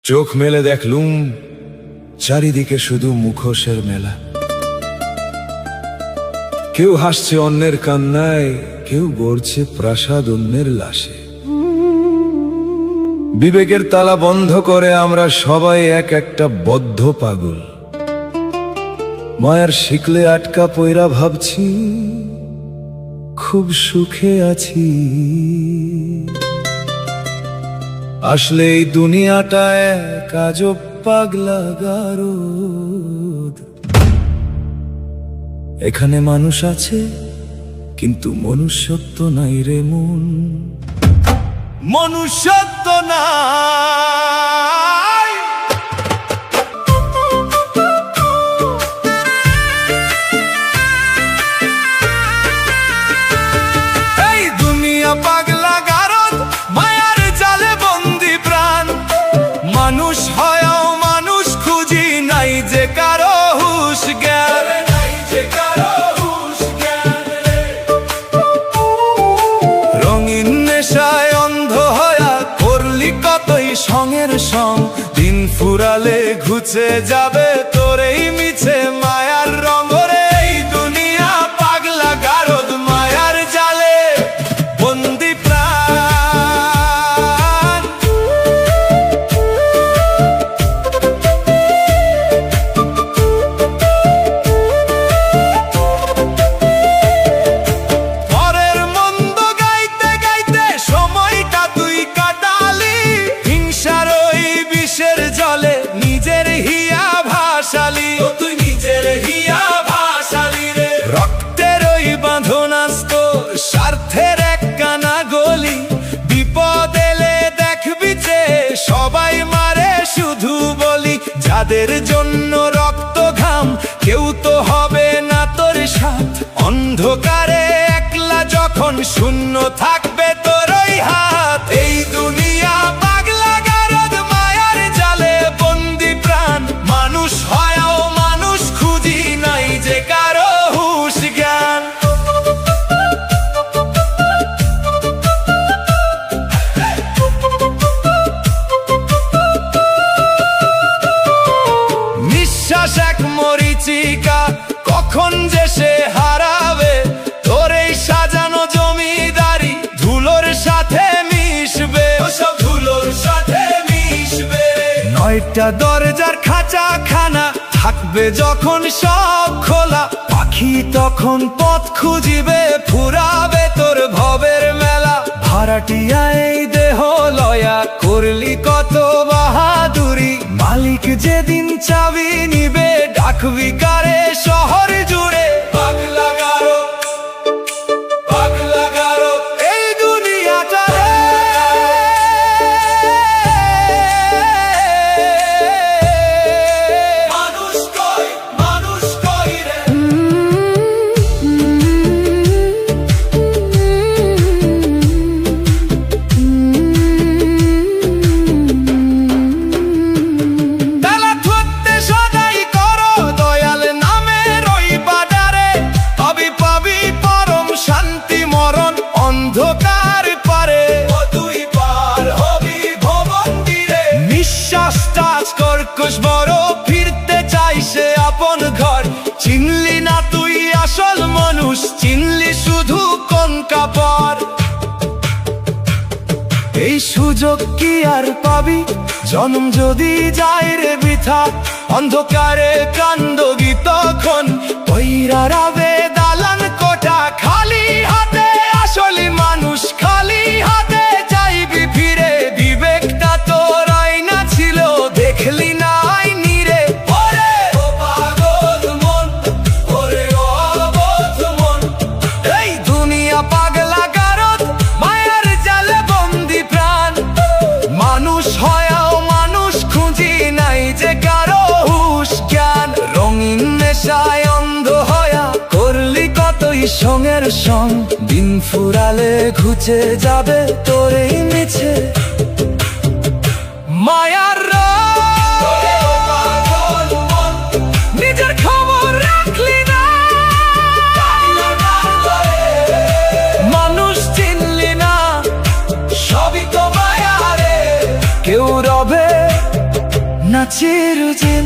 চোখ মেলে দেখলুম চারিদিকে শুধু মুখোশের মেলা। কেউ হাসছে অন্যের কান্নায়, কেউ গড়ছে প্রাসাদ অন্যের লাশে। বিবেকের তালা বন্ধ করে আমরা সবাই এক একটা বদ্ধ পাগল। মায়ার শিকলে আটকা পয়রা ভাবছি খুব সুখে আছি। আসলে এই দুনিয়াটা এক আজব পাগলা গারদ। এখানে মানুষ আছে কিন্তু মনুষ্যত্ব নাই রে মন, মনুষ্যত্ব নাই। এই দুনিয়া পাগলা গারদ, মায়ার জালে বন্দি প্রাণ। মানুষ হয়েও মানুষ খুঁজি, নাই যে কারো হুঁশ জ্ঞান। রঙিন নেশায় অন্ধ হয়া করলি কতই সঙ্গের সং। দিন ফুরালে ঘুচে যাবে তোর এই মিছে মায়ার রঙ রে। এই দুনিয়া পাগলা গারদ, মায়ার জালে বন্দি প্রাণ। পরের মন্দ গাইতে গাইতে সময়টা তুই কাটালি। হিংসার ওই বিষের জলে নিজের হিয়া ভাসালি। তুই নিজের হিয়া ভাসালি রে। রক্তের ওই বাঁধন আস্ত, স্বার্থের এক কানা গলি। বিপদ এলে দেখবি যে সবাই মারে শুধু বলি। যাদের জন্য রক্ত ঘাম, কেউ তো হবে না তোর সাথ। অন্ধকারে একলা যখন শূন্য থাকবে তোর ওই হাত। এই দুনিয়া পাগলা গারদ, মায়ার জালে বন্দি প্রাণ। মানুষ হয়েও মানুষ খুঁজি, নাই যে কারো হুঁশ জ্ঞান। নিঃশ্বাস এক মরিচিকা, কখন যে সে হারাবে। তোর এই সাজানো জমিদারি ধুলোর সাথে মিশবে। সব ধুলোর সাথে মিশবে। 9টা দরজার খাঁচা খানা থাকবে যখন সব খোলা। পাখি তখন পথ খুঁজিবে, ফুরাবে তোর ভবের মেলা। ভাড়াটিয়া এই দেহ লয়া করলি কত বাহাদুরি। মালিক যেদিন চাবি নিবে, ডাকবি কারে শহর জুড়ে। পাগলা গারদ, পাগলা গারদ, এই দুনিয়াটা রে। মানুষ কই, মানুষ কই রে। বেলা ধরতে সদাই করো দয়াল নামের ওই বাজারে। পাবি পাবি পরম শান্তি মরণ অন্ধকার পারে। তুই পার হবি ভবন তীরে। নিঃশ্বাস টাচ কর্কশ বড়, ফিরতে চাইছে আপন ঘর। চিনলি না তুই আসল মানুষ, চিনলি শুধু কোন কাপড়। এই সুযোগ কি আর পাবি, জন্ম যদি যায় রে বৃথা। অন্ধকারে কান্দগি তখন, পইরা রাবে দালান কোঠা। খালি হাতে আসলি মানুষ, খালি হাতে চাইবি ফিরে। বিবেকটা তোর আয়না ছিল, দেখলি না আইনি রে। ওরে ও পাগল মন, ওরে ও অবোধ মন। এই দুনিয়া পাগলা গারদ, মায়ার জালে বন্দি প্রাণ। মানুষ হয়েও মানুষ খুঁজি, নাই যে কারো হুঁশ জ্ঞান। রঙিন নেশায় অন্ধ হয়া করলি কতই সঙ্গের সং। দিন ফুরালে ঘুচে যাবে তোর এই মিছে মায়ার রঙ। নিজের খবর রাখলি না, মানুষ চিনলি না। সবই তো মায়া রে। কেউ রবে চিরদিন।